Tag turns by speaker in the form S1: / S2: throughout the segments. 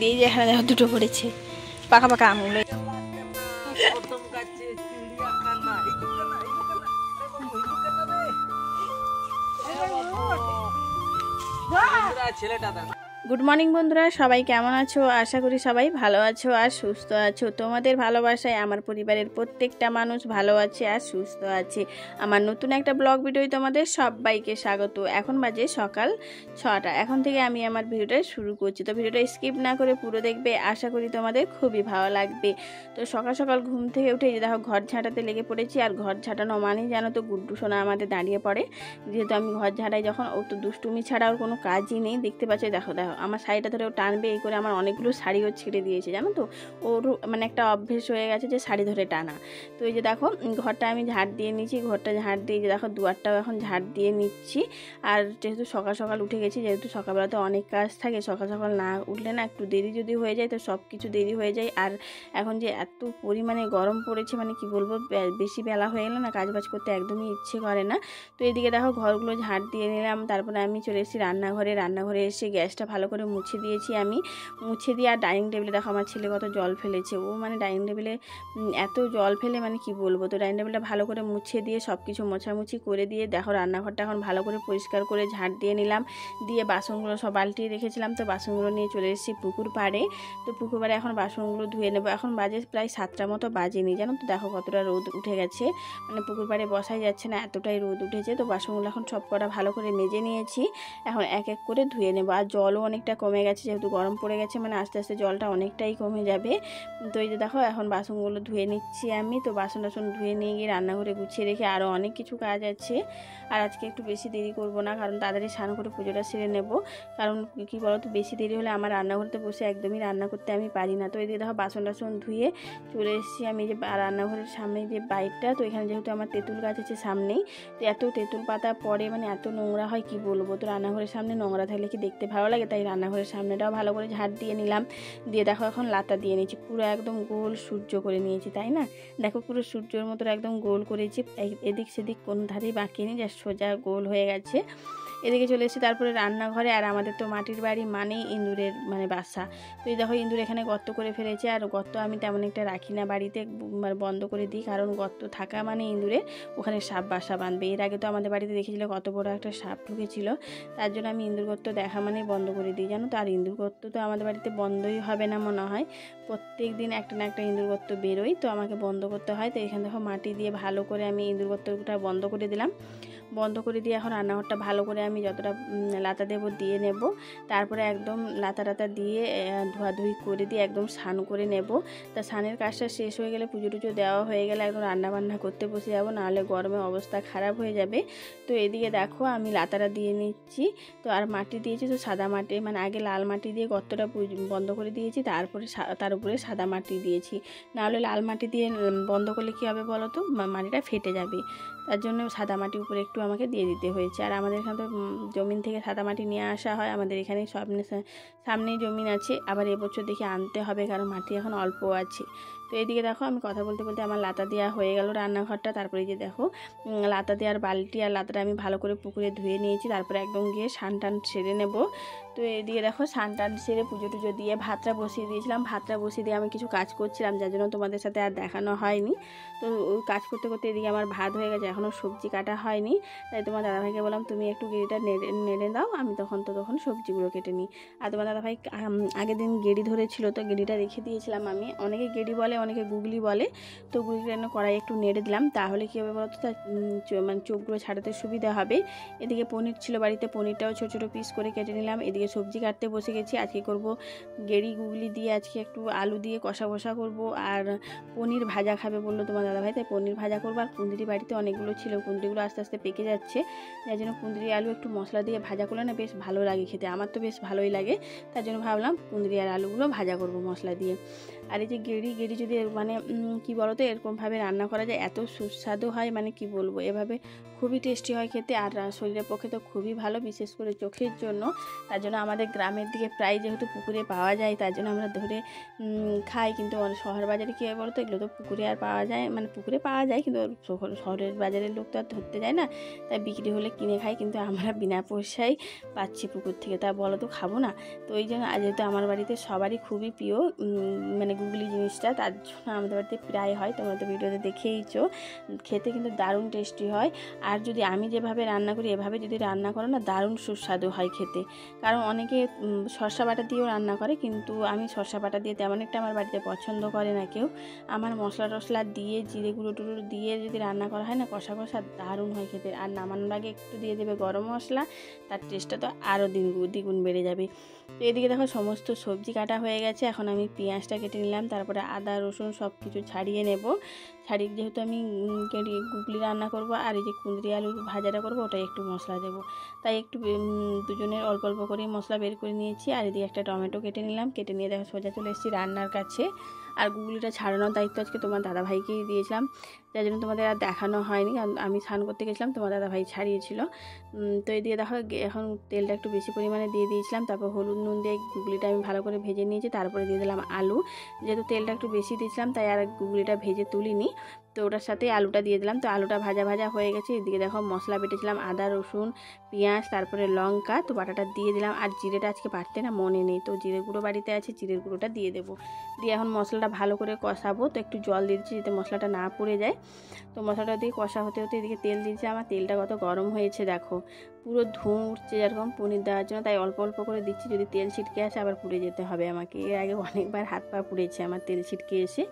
S1: দিয়ে যে এখানে দেখো দুটো পড়েছে পাকা পাকা আমগুলো। গুড মর্নিং বন্ধুরা, সবাই কেমন আছো? আশা করি সবাই ভালো আছো আর সুস্থ আছো। তোমাদের ভালোবাসায় আমার পরিবারের প্রত্যেকটা মানুষ ভালো আছে আর সুস্থ আছে। আমার নতুন একটা ব্লগ ভিডিও তোমাদের সবাইকে স্বাগত। এখন বাজে সকাল 6টা। এখন থেকে আমি আমার ভিডিওটা শুরু করছি, তো ভিডিওটা স্কিপ না করে পুরো দেখবে, আশা করি তোমাদের খুবই ভালো লাগবে। তো সকাল সকাল ঘুম থেকে উঠে দেখো ঘর ঝাঁটাতে লেগে পড়েছি। আর ঘর ঝাঁটানো মানেই জানো তো গুড্ডু সোনা আমাদের দাঁড়িয়ে পড়ে, যেহেতু আমি ঘর ঝাঁটাই যখন, ও তো দুষ্টুমি ছাড়া ওর কোনো কাজই নেই। দেখতে পাচ্ছ, দেখো দেখো আমার শাড়িটা ধরে ও টানবে, এই করে আমার অনেকগুলো শাড়িও ছিঁড়ে দিয়েছে জানো তো। ওর মানে একটা অভ্যেস হয়ে গেছে যে শাড়ি ধরে টানা। তো এই যে দেখো ঘরটা আমি ঝাড় দিয়ে নিচ্ছি, ঘরটা ঝাড় দিয়ে যে দেখো দুয়ারটাও এখন ঝাড় দিয়ে নিচ্ছি। আর যেহেতু সকাল সকাল উঠে গেছি, যেহেতু সকালবেলাতে অনেক কাজ থাকে, সকাল সকাল না উঠলে না একটু দেরি যদি হয়ে যায় তো সব কিছু দেরি হয়ে যায়। আর এখন যে এত পরিমাণে গরম পড়েছে মানে কি বলবো, বেশি বেলা হয়ে গেলে না কাজ বাজ করতে একদমই ইচ্ছে করে না। তো এদিকে দেখো ঘরগুলো ঝাড় দিয়ে নিলাম, তারপরে আমি চলে এসেছি রান্নাঘরে এসে গ্যাসটা ভালো করে মুছে দিয়েছি। আমি মুছে দিয়ে আর ডাইনিং টেবিলে দেখো আমার ছেলে কত জল ফেলেছে। ও মানে ডাইনিং টেবিলে এত জল ফেলে মানে কি বলবো। তো ডাইনিং টেবিলটা ভালো করে মুছে দিয়ে সব কিছু মোছামুছি করে দিয়ে দেখো রান্নাঘরটা এখন ভালো করে পরিষ্কার করে ঝাড় দিয়ে নিলাম। দিয়ে বাসনগুলো সব বালতিয়ে রেখেছিলাম, তো বাসনগুলো নিয়ে চলে এসেছি পুকুর পাড়ে। তো পুকুর পাড়ে এখন বাসনগুলো ধুয়ে নেবো। এখন বাজে প্রায় 7টা মতো বাজেনি জানো তো। দেখো কতটা রোদ উঠে গেছে, মানে পুকুর পাড়ে বসাই যাচ্ছে না, এতটাই রোদ উঠেছে। তো বাসনগুলো এখন সব কটা ভালো করে মেজে নিয়েছি, এখন এক এক করে ধুয়ে নেবো। আর জলও অনেকটা কমে গেছে, যেহেতু গরম পড়ে গেছে মানে আস্তে আস্তে জলটা অনেকটাই কমে যাবে। তো এই যে দেখো এখন বাসনগুলো ধুয়ে নিচ্ছি আমি। তো বাসন টাসন ধুয়ে নিয়ে গিয়ে রান্নাঘরে গুছিয়ে রেখে আরও অনেক কিছু কাজ আছে। আর আজকে একটু বেশি দেরি করব না, কারণ তাড়াতাড়ি স্নান করে পুজোটা সেরে নেব। কারণ কি বলো তো, বেশি দেরি হলে আমার রান্নাঘরতে বসে একদমই রান্না করতে আমি পারি না। তো এই যে দেখো বাসন টাসন ধুয়ে চলে এসেছি আমি যে রান্নাঘরের সামনে যে বাইকটা। তো এখানে যেহেতু আমার তেঁতুল গাছ আছে সামনেই, তো এত তেঁতুল পাতা পড়ে মানে এত নোংরা হয় কি বলবো। তো রান্নাঘরের সামনে নোংরা থাকলে কি দেখতে ভালো লাগে, তাই রান্নাঘরের সামনেটাও ভালো করে ঝাড় দিয়ে নিলাম। দিয়ে দেখো এখন লাতা দিয়ে নিয়েছি, পুরো একদম গোল সূর্য করে নিয়েছি, তাই না? দেখো পুরো সূর্যের মতো একদম গোল করেছি, এদিক সেদিক কোন ধারেই বাকি নেই, যা সোজা গোল হয়ে গেছে। এদিকে চলে এসেছি তারপরে রান্নাঘরে। আর আমাদের তো মাটির বাড়ি মানেই ইঁদুরের মানে বাসা। তো এই দেখো ইঁদুর এখানে গর্ত করে ফেলেছে। আর গর্ত আমি তেমন একটা রাখি না বাড়িতে, বন্ধ করে দিই, কারণ গর্ত থাকা মানে ইঁদুরের ওখানে সাপ বাসা বাঁধবে। এর আগে তো আমাদের বাড়িতে দেখেছিল কত বড় একটা সাপ ঢুকেছিল, তার জন্য আমি ইঁদুর গর্ত দেখা মানেই বন্ধ করে দিই জানো তো। আর ইঁদুর গর্ত তো আমাদের বাড়িতে বন্ধই হবে না মনে হয়, প্রত্যেক দিন একটা না একটা ইঁদুর গর্ত বেরোয়, তো আমাকে বন্ধ করতে হয়। তো এখানে দেখো মাটি দিয়ে ভালো করে আমি ইঁদুর গর্তটা বন্ধ করে দিলাম। বন্ধ করে দিয়ে এখন রান্নাঘরটা ভালো করে আমি যতটা লাতা দেবো দিয়ে নেব। তারপরে একদম লাতা দিয়ে ধোয়াধুয়ি করে দিয়ে একদম স্নান করে নেব। তা স্নানের কাজটা শেষ হয়ে গেলে, পুজো টুজো দেওয়া হয়ে গেলে একদম রান্নাবান্না করতে বসে যাবো, নাহলে গরমে অবস্থা খারাপ হয়ে যাবে। তো এদিকে দেখো আমি লাতাটা দিয়ে নিচ্ছি। তো আর মাটি দিয়েছি তো সাদা মাটি, মানে আগে লাল মাটি দিয়ে গর্তটা বন্ধ করে দিয়েছি, তারপরে তার উপরে সাদা মাটি দিয়েছি। নাহলে লাল মাটি দিয়ে বন্ধ করলে কী হবে বলো তো, মাটিটা ফেটে যাবে। তার জন্য সাদা মাটি উপরে একটু আমাকে দিয়ে দিতে হয়েছে। আর আমাদের এখানে তো জমিন থেকে সাদা মাটি নিয়ে আসা হয়, আমাদের এখানে সামনেই জমিন আছে। আবার এবছর দেখে আনতে হবে, কারণ মাটি এখন অল্প আছে। তো এদিকে দেখো আমি কথা বলতে বলতে আমার লাতা দেওয়া হয়ে গেল রান্নাঘরটা। তারপরে এই যে দেখো লাতা দেওয়ার বালতি আর লাতাটা আমি ভালো করে পুকুরে ধুয়ে নিয়েছি, তারপরে একদম গিয়ে স্নান টান সেরে নেব। তো এদিকে দেখো স্নান টান সেরে পুজো টুজো দিয়ে ভাতটা বসিয়ে দিয়েছিলাম। ভাতটা বসিয়ে দিয়ে আমি কিছু কাজ করছিলাম, যার জন্য তোমাদের সাথে আর দেখানো হয়নি। তো ওই কাজ করতে করতে এদিকে আমার ভাত হয়ে গেছে, এখনও সবজি কাটা হয়নি। তাই তোমার দাদাভাইকে বললাম তুমি একটু গেঁড়িটা নেড়ে দাও, আমি তখন সবজিগুলো কেটে নিই। আর তোমার দাদাভাই আগের দিন গেঁড়ি ধরেছিল, তো গেঁড়িটা রেখে দিয়েছিলাম আমি। অনেকে গেঁড়ি বলে, অনেকে গুগলি বলে। তো গুগলিটা কড়াই একটু নেড়ে দিলাম, তাহলে কী হবে বলতো, তার মানে চোখগুলো ছাড়াতে সুবিধা হবে। এদিকে পনির ছিল বাড়িতে, পনিরটাও ছোটো ছোটো পিস করে কেটে নিলাম। এদিকে সবজি কাটতে বসে গেছি। আজকে করব গেঁড়ি গুগলি দিয়ে, আজকে একটু আলু দিয়ে কষা করব। আর পনির ভাজা খাবে বললো তোমার দাদাভাই, তাই পনির ভাজা করবো। আর কুঁদরি বাড়িতে অনেকগুলো ছিল, কুঁদরিগুলো আস্তে আস্তে পেকে যাচ্ছে, যার জন্য কুঁদরি আলু একটু মশলা দিয়ে ভাজা করলে না বেশ ভালো লাগে খেতে। আমার তো বেশ ভালোই লাগে, তার জন্য ভাবলাম কুঁদরি আর আলুগুলো ভাজা করব মশলা দিয়ে। আর এই যে গেড়ি যদি মানে কি বলো তো এরকমভাবে রান্না করা যায় এত সুস্বাদু হয়, মানে কি বলবো, এভাবে খুবই টেস্টি হয় খেতে। আর শরীরের পক্ষে তো খুবই ভালো, বিশেষ করে চোখের জন্য। তার জন্য আমাদের গ্রামের দিকে প্রায় যেহেতু পুকুরে পাওয়া যায়, তার জন্য আমরা ধরে খাই। কিন্তু শহর বাজারে কী হয় বলো তো, এগুলো তো পুকুরে আর পাওয়া যায়, মানে পুকুরে পাওয়া যায় কিন্তু শহরের বাজারের লোক তো আর ধরতে যায় না, তাই বিক্রি হলে কিনে খাই। কিন্তু আমরা বিনা পয়সায় পাচ্ছি পুকুর থেকে, তা বলো তো খাবো না? তো ওই জন্য যেহেতু আমার বাড়িতে সবারই খুবই প্রিয় মানে গুগলি জিনিসটা, তার জন্য আমাদের বাড়িতে প্রায় হয়। তোমরা তো ভিডিওতে দেখেইছো, খেতে কিন্তু দারুণ টেস্টি হয়। আর যদি আমি যেভাবে রান্না করি এভাবে যদি রান্না করো না, দারুণ সুস্বাদু হয় খেতে। কারণ অনেকে সরষা বাটা দিয়েও রান্না করে, কিন্তু আমি সরষা বাটা দিয়ে তেমন একটা আমার বাড়িতে পছন্দ করে না কেউ। আমার মশলা টশলা দিয়ে জিরে গুঁড়ো টুড়ো দিয়ে যদি রান্না করা হয় না, কষা কষা, দারুণ হয় খেতে। আর নামানোর আগে একটু দিয়ে দেবে গরম মশলা, তার টেস্টটা তো আরও দ্বিগুণ বেড়ে যাবে। তো এদিকে দেখো সমস্ত সবজি কাটা হয়ে গেছে, এখন আমি পেঁয়াজটা কেটে নিলাম, তারপরে আদা রসুন সব কিছু ছাড়িয়ে নেব। ছাড়িয়ে যেহেতু আমি গুগলি রান্না করব আর এই যে কুঁদরি আলু ভাজাটা করব, ওটাই একটু মশলা দেব, তাই একটু দুজনের অল্প অল্প করেই মশলা বের করে নিয়েছি। আর এদিকে একটা টমেটো কেটে নিলাম, কেটে নিয়ে দেখো সোজা চলে এসেছি রান্নার কাছে। আর গুগলিটা ছাড়ানোর দায়িত্ব আজকে তোমার দাদাভাইকেই দিয়েছিলাম, যার জন্য তোমাদের আর দেখানো হয়নি। আমি স্নান করতে গেছিলাম, তোমার দাদাভাই ছাড়িয়েছিল। তো এই দিয়ে দেখো এখন তেলটা একটু বেশি পরিমাণে দিয়ে দিয়েছিলাম, তারপর হলুদ নুন দিয়ে গুগলিটা আমি ভালো করে ভেজে নিয়েছি। তারপরে দিয়ে দিলাম আলু, যেহেতু তেলটা একটু বেশি দিয়েছিলাম তাই আর গুগলিটা ভেজে তুলিনি, তো ওটার সাথে আলুটা দিয়ে দিলাম। তো আলুটা ভাজা ভাজা হয়ে গেছে। এদিকে দেখো মশলা বেটেছিলাম, আদা রসুন পেঁয়াজ তারপরে লঙ্কা, তো বাটাটা দিয়ে দিলাম। আর জিরেটা আজকে বাটতে না মনে নেই, তো জিরে গুঁড়ো বাড়িতে আছে, জিরের গুঁড়োটা দিয়ে দেবো। দিয়ে এখন মশলাটা ভালো করে কষাবো, তো একটু জল দিয়ে দিচ্ছি যাতে মশলাটা না পুড়ে যায়। তো মশলাটা দিয়ে কষা হতে হতে এদিকে তেল দিয়েছি। আমার তেলটা কত গরম হয়েছে দেখো, পুরো ধোঁয়া উঠছে যেরকম পনির দেওয়ার জন্য, তাই অল্প অল্প করে দিচ্ছি, যদি তেল ছিটকে আসে আবার পুড়ে যেতে হবে আমাকে। এর আগে অনেকবার হাত পা পুড়েছে আমার তেল ছিটকে এসে,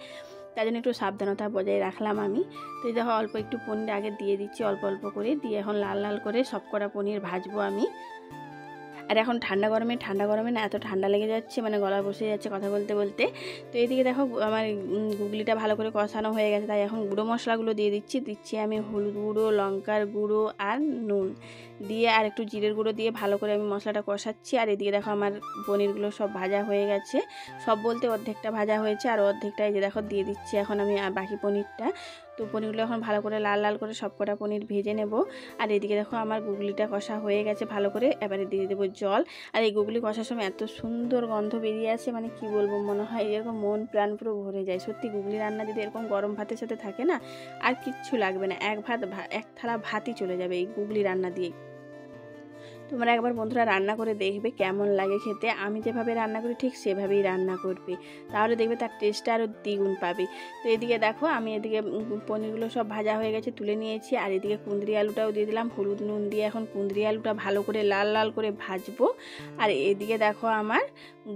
S1: তাই জন্য একটু সাবধানতা বজায় রাখলাম আমি। তো এই দেখো অল্প একটু পনির আগে দিয়ে দিচ্ছি, অল্প অল্প করে দিয়ে এখন লাল লাল করে সব কটা পনির ভাজবো আমি। আর এখন ঠান্ডা গরমে না এত ঠান্ডা লেগে যাচ্ছে, মানে গলা বসে যাচ্ছে কথা বলতে বলতে। তো এইদিকে দেখো আমার গুগলিটা ভালো করে কষানো হয়ে গেছে, তাই এখন গুঁড়ো মশলাগুলো দিয়ে দিচ্ছি আমি হলুদ গুঁড়ো, লঙ্কার গুঁড়ো আর নুন দিয়ে আর একটু জিরের গুঁড়ো দিয়ে ভালো করে আমি মশলাটা কষাচ্ছি। আর এদিকে দেখো আমার পনিরগুলো সব ভাজা হয়ে গেছে, সব বলতে অর্ধেকটা ভাজা হয়েছে, আর অর্ধেকটা এই যে দেখো দিয়ে দিচ্ছি এখন আমি বাকি পনিরটা। তো পনিরগুলো এখন ভালো করে লাল লাল করে সব কটা পনির ভেজে নেব। আর এদিকে দেখো আমার গুগলিটা কষা হয়ে গেছে ভালো করে, এবারে দিয়ে দেবো জল। আর এই গুগলি কষার সময় এত সুন্দর গন্ধ বেরিয়ে আসে, মানে কি বলবো, মনে হয় এরকম মন প্রাণ পুরো ভরে যায়। সত্যি গুগলি রান্না যদি এরকম গরম ভাতের সাথে থাকে না, আর কিচ্ছু লাগবে না, এক থালা ভাতই চলে যাবে এই গুগলি রান্না দিয়ে। তোমরা একবার বন্ধুরা রান্না করে দেখবে কেমন লাগে খেতে, আমি যেভাবে রান্না করি ঠিক সেভাবেই রান্না করবে, তাহলে দেখবে তার টেস্টটা আরও দ্বিগুণ পাবে। তো এদিকে দেখো আমি এদিকে পনিরগুলো সব ভাজা হয়ে গেছে তুলে নিয়েছি, আর এদিকে কুঁদরি আলুটাও দিয়ে দিলাম হলুদ নুন দিয়ে। এখন কুঁদরি আলুটা ভালো করে লাল লাল করে ভাজবো। আর এদিকে দেখো আমার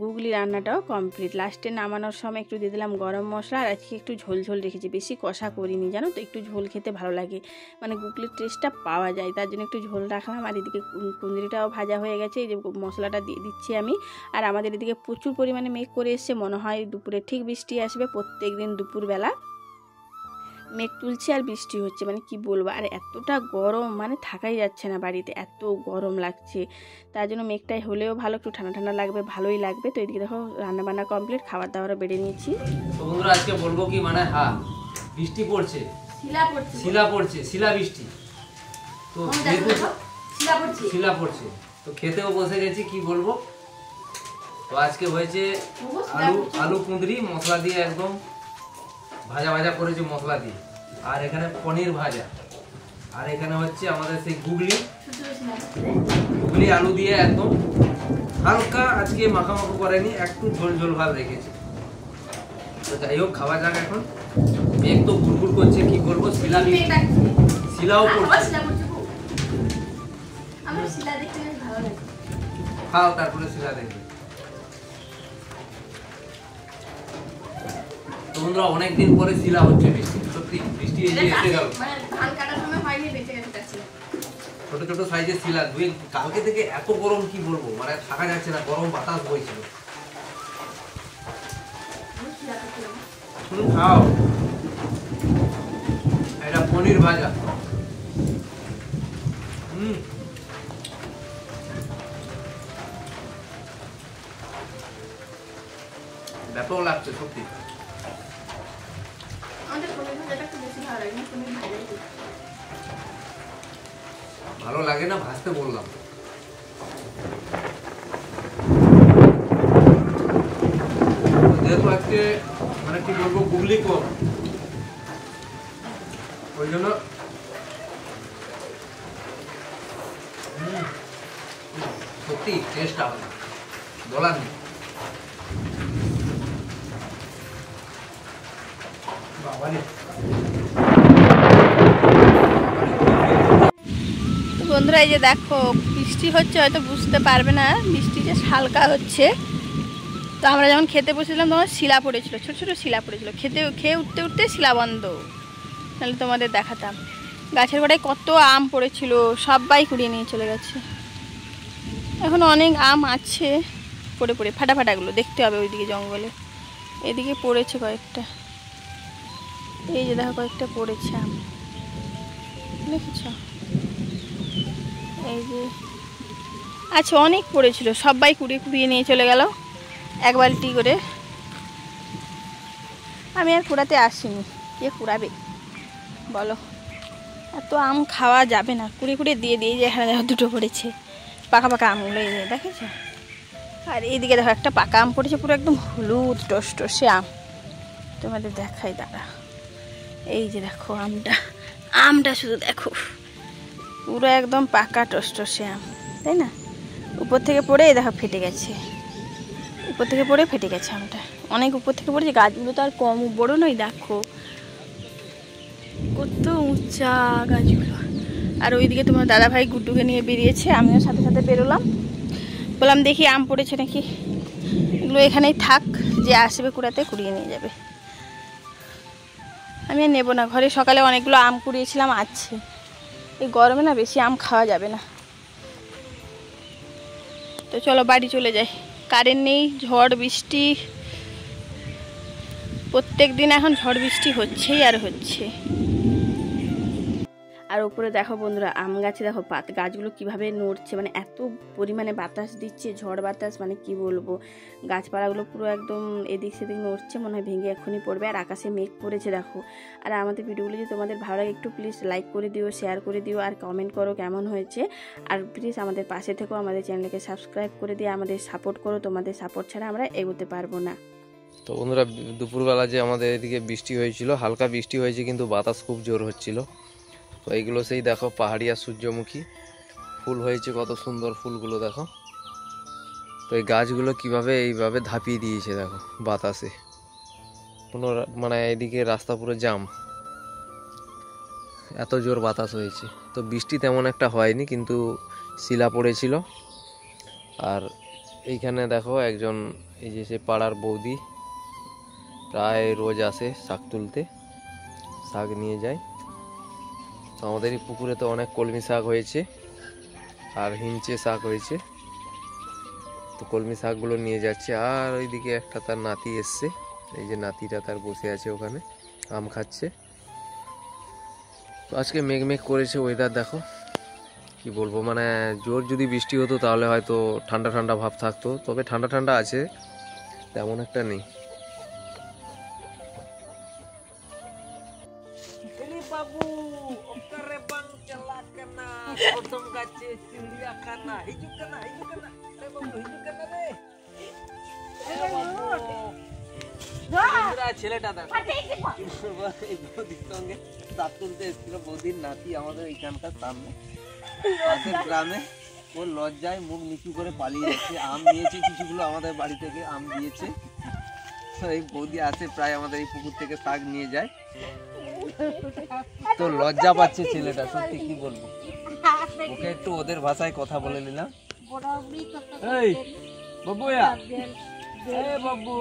S1: গুগলি রান্নাটাও কমপ্লিট। লাস্টে নামানোর সময় একটু দিয়ে দিলাম গরম মশলা, আর আজকে একটু ঝোল ঝোল রেখেছি, বেশি কষা করিনি জানো তো, একটু ঝোল খেতে ভালো লাগে, মানে গুগলির টেস্টটা পাওয়া যায়, তার জন্য একটু ঝোল রাখলাম। আর এদিকে কুঁদরিটাও ভাজা হয়ে গেছে, এই যে মশলাটা দিয়ে দিচ্ছি আমি। আর আমাদের এদিকে প্রচুর পরিমাণে মেঘ করে এসছে, মনে হয় দুপুরে ঠিক বৃষ্টি আসবে। প্রত্যেক দিন দুপুরবেলা মেঘ তুলছে আর বৃষ্টি হচ্ছে, মানে কি বলবো। আর এতটা গরম, মানে থাকাই যাচ্ছে না বাড়িতে, এত গরম লাগছে। তার জন্য মেঘটাই হলেও ভালো, একটু ঠান্ডা ঠান্ডা লাগবে, ভালোই লাগবে। তো এদিকে দেখো রান্না বান্না কমপ্লিট, খাবার দাবারও বেড়ে নিয়েছি।
S2: তো বন্ধুরা আজকে বলবো কি, মানে বৃষ্টি পড়ছে, শিলা পড়ছে, শিলা বৃষ্টি। তো শিলা পড়ছে, তো খেতেও বসে গেছি, কি বলবো। তো আজকে হয়েছে আলু কুঁদরি মশলা দিয়ে একদম ভাজা ভাজা করেছি মশলা দিয়ে, আর এখানে পনির ভাজা, আর এখানে হচ্ছে আমাদের সেই গুগলি আলু দিয়ে একদম হালকা, আজকে মাখামাখো করেনি, একটু ঝোল ঝোল ভাব রেখেছি। তো যাই হোক খাওয়া যাক এখন। মেঘ তো গুড়গুড় করছে, কি করবো, শিলাও পড়ছে। খাও তারপরে শিলা দেখবে। তো বন্ধুরা অনেকদিন পরে শিলা হচ্ছে বৃষ্টি, সত্যি বৃষ্টি এসে গেল। ছোট ছোট সাইজের শিলা, কালকে থেকে এত গরম, কি বলবো, মানে থাকা যাচ্ছে না, গরম বাতাস বইছিল। খাও, এটা পনির ভাজা। ব্যাপক লাগছে সত্যি। ভালো লাগে না ভাজতে বললাম। যেহেতু আজকে মানে কি বলবো গুগলি কম, ওই জন্য সত্যি টেস্ট আলাদা, বলার নেই।
S1: বন্ধুরা এই যে দেখো বৃষ্টি হচ্ছে, হয়তো বুঝতে পারবে না বৃষ্টি যে হালকা হচ্ছে। তো আমরা যখন খেতে বসেছিলাম তখন শিলা পড়েছিল, ছোটো ছোটো শিলা পড়েছিল, খেয়ে উঠতে উঠতে শিলা বন্ধ, তাহলে তোমাদের দেখাতাম। গাছের গোড়ায় কত আম পড়েছিল, সবাই কুড়িয়ে নিয়ে চলে গেছে। এখন অনেক আম আছে পড়ে পড়ে, ফাটা ফাটাগুলো দেখতে হবে ওইদিকে জঙ্গলে। এদিকে পড়েছে কয়েকটা, এই যে দেখো কয়েকটা পড়েছে আম, দেখেছ? এই যে আচ্ছা অনেক পড়েছিল, সবাই কুড়িয়ে কুড়িয়ে নিয়ে চলে গেল এক বালতি করে। আমি আর কুড়াতে আসিনি, কে কুড়াবে বলো? এত আম খাওয়া যাবে না, কুড়িয়ে কুড়িয়ে দিয়ে দিয়ে যে এখানে দেখো দুটো পড়েছে পাকা পাকা আমগুলো, এই যে দেখেছো? আর এইদিকে দেখো একটা পাকা আম পড়েছে, পুরো একদম হলুদ টসটসে আম, তোমাদের দেখাই দাঁড়া। এই যে দেখো আমটা শুধু দেখো, পুরো একদম পাকা টসটসে আম, তাই না? উপর থেকে পড়ে দেখো ফেটে গেছে, উপর থেকে পড়ে ফেটে গেছে আমটা, অনেক উপর থেকে পড়েছে। গাছগুলো তো আর কম বড় নয়, দেখো কত উঁচা গাছগুলো। আর ওইদিকে তোমার দাদাভাই গুড্ডুকে নিয়ে বেরিয়েছে, আমিও সাথে সাথে বেরোলাম। বললাম দেখি আম পড়েছে নাকি, এগুলো এখানেই থাক, যে আসবে কুড়াতে কুড়িয়ে নিয়ে যাবে। আমি আর নেবো না, ঘরে সকালে অনেকগুলো আম কুড়িয়েছিলাম আছে, এই গরমে না বেশি আম খাওয়া যাবে না। তো চলো বাড়ি চলে যাই, কারেন্ট নেই, ঝড় বৃষ্টি, প্রত্যেক দিন এখন ঝড় বৃষ্টি হচ্ছেই আর হচ্ছে। আর উপরে দেখো বন্ধুরা আম গাছে দেখো গাছগুলো কিভাবে নড়ছে, মানে এত পরিমাণে বাতাস দিচ্ছে, ঝড় বাতাস, মানে কি বলবো, গাছপালাগুলো পুরো একদম এদিক সেদিক নড়ছে, মনে হয় ভেঙে এক্ষুনি পড়বে। আর আকাশে মেঘ করেছে দেখো। আর আমাদের ভিডিওগুলো যদি তোমাদের ভালো লাগে একটু প্লিজ লাইক করে দিও, শেয়ার করে দিও, আর কমেন্ট করো কেমন হয়েছে। আর প্লিজ আমাদের পাশে থেকেও আমাদের চ্যানেলকে সাবস্ক্রাইব করে দিয়ে আমাদের সাপোর্ট করো, তোমাদের সাপোর্ট ছাড়া আমরা এগোতে পারবো না।
S2: তো বন্ধুরা দুপুরবেলা যে আমাদের এদিকে বৃষ্টি হয়েছিল, হালকা বৃষ্টি হয়েছে কিন্তু বাতাস খুব জোর হচ্ছিল। তো এইগুলো সেই দেখো পাহাড়িয়া সূর্যমুখী ফুল হয়েছে, কত সুন্দর ফুলগুলো দেখো। তো এই গাছগুলো কিভাবে এইভাবে ধাপিয়ে দিয়েছে দেখো বাতাসে, কোনো মানে এদিকে রাস্তা পুরো জাম, এত জোর বাতাস হয়েছে। তো বৃষ্টি তেমন একটা হয়নি, কিন্তু শিলা পড়েছিল। আর এইখানে দেখো একজন, এই যে সে পাড়ার বৌদি, প্রায় রোজ আসে শাক তুলতে, শাক নিয়ে যায়। তো আমাদের এই পুকুরে তো অনেক কলমি শাক হয়েছে আর হিঞ্চে শাক হয়েছে, তো কলমি শাকগুলো নিয়ে যাচ্ছে। আর ওইদিকে একটা তার নাতি এসছে, এই যে নাতিটা তার বসে আছে ওখানে আম খাচ্ছে। তো আজকে মেঘ মেঘ করেছে ওয়েদার দেখো, কি বলবো, মানে জোর যদি বৃষ্টি হতো তাহলে হয়তো ঠান্ডা ঠান্ডা ভাব থাকতো, তবে ঠান্ডা ঠান্ডা আছে, তেমন একটা নেই।
S3: Babu, okare bang celak kena, potong gace cilia kena, hijau kena, babu hijau kena deh. ছেলেটা দেখো বৌদির সঙ্গে দাঁত তুলতে এসেছিল, বৌদির নাতি আমাদের এইখানকার সামনে পাশের গ্রামে, ও লজ্জায় মুখ নিচু করে পালিয়ে যাচ্ছে। আম নিয়েছে কিছুগুলো আমাদের বাড়ি থেকে, আম দিয়েছে। এই বৌদি আসে প্রায় আমাদের এই পুকুর থেকে শাক নিয়ে যায়, তো লজ্জা পাচ্ছে ছেলেটা, সত্যি কি বলবো। ওকে একটু ওদের ভাষায় কথা বলে নিলাম, এই বাবুয়া, এই বাবু,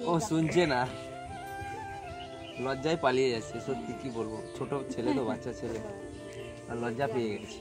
S3: ও শুনছে না, লজ্জায় পালিয়ে যাচ্ছে। সত্যি কি বলবো, ছোট ছেলে তো, বাচ্চা ছেলে, আর লজ্জা পেয়ে গেছে।